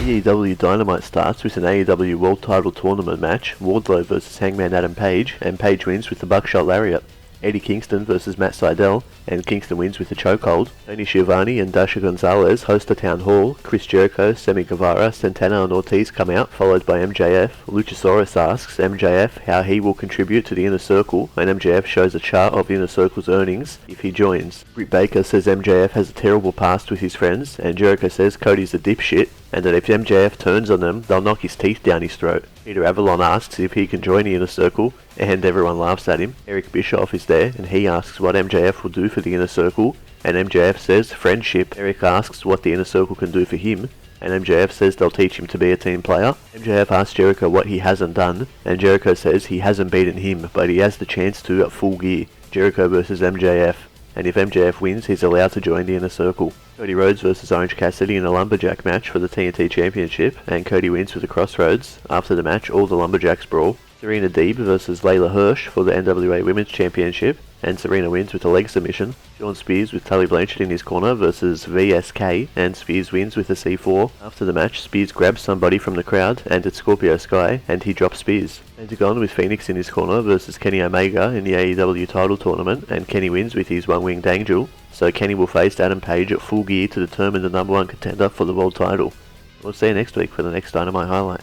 AEW Dynamite starts with an AEW World Title Tournament match, Wardlow vs Hangman Adam Page, and Page wins with the Buckshot Lariat. Eddie Kingston vs Matt Sydal, and Kingston wins with a chokehold. Tony Schiavone and Dasha Gonzalez host a town hall. Chris Jericho, Sammy Guevara, Santana and Ortiz come out, followed by MJF. Luchasaurus asks MJF how he will contribute to the Inner Circle, and MJF shows a chart of Inner Circle's earnings if he joins. Britt Baker says MJF has a terrible past with his friends, and Jericho says Cody's a dipshit, and that if MJF turns on them, they'll knock his teeth down his throat. Peter Avalon asks if he can join the Inner Circle, and everyone laughs at him. Eric Bischoff is there, and he asks what MJF will do for the Inner Circle, and MJF says friendship. Eric asks what the Inner Circle can do for him, and MJF says they'll teach him to be a team player. MJF asks Jericho what he hasn't done, and Jericho says he hasn't beaten him, but he has the chance to at Full Gear. Jericho versus MJF. And if MJF wins, he's allowed to join the Inner Circle. Cody Rhodes versus Orange Cassidy in a Lumberjack match for the TNT Championship, and Cody wins with a Crossroads. After the match, all the Lumberjacks brawl. Serena Deeb versus Layla Hirsch for the NWA Women's Championship, and Serena wins with a leg submission. Shawn Spears with Tully Blanchard in his corner versus VSK, and Spears wins with a C4. After the match, Spears grabs somebody from the crowd, and it's Scorpio Sky, and he drops Spears. Pentagon with Phoenix in his corner versus Kenny Omega in the AEW title tournament, and Kenny wins with his one-winged angel. So Kenny will face Adam Page at Full Gear to determine the #1 contender for the world title. We'll see you next week for the next Dynamite highlight.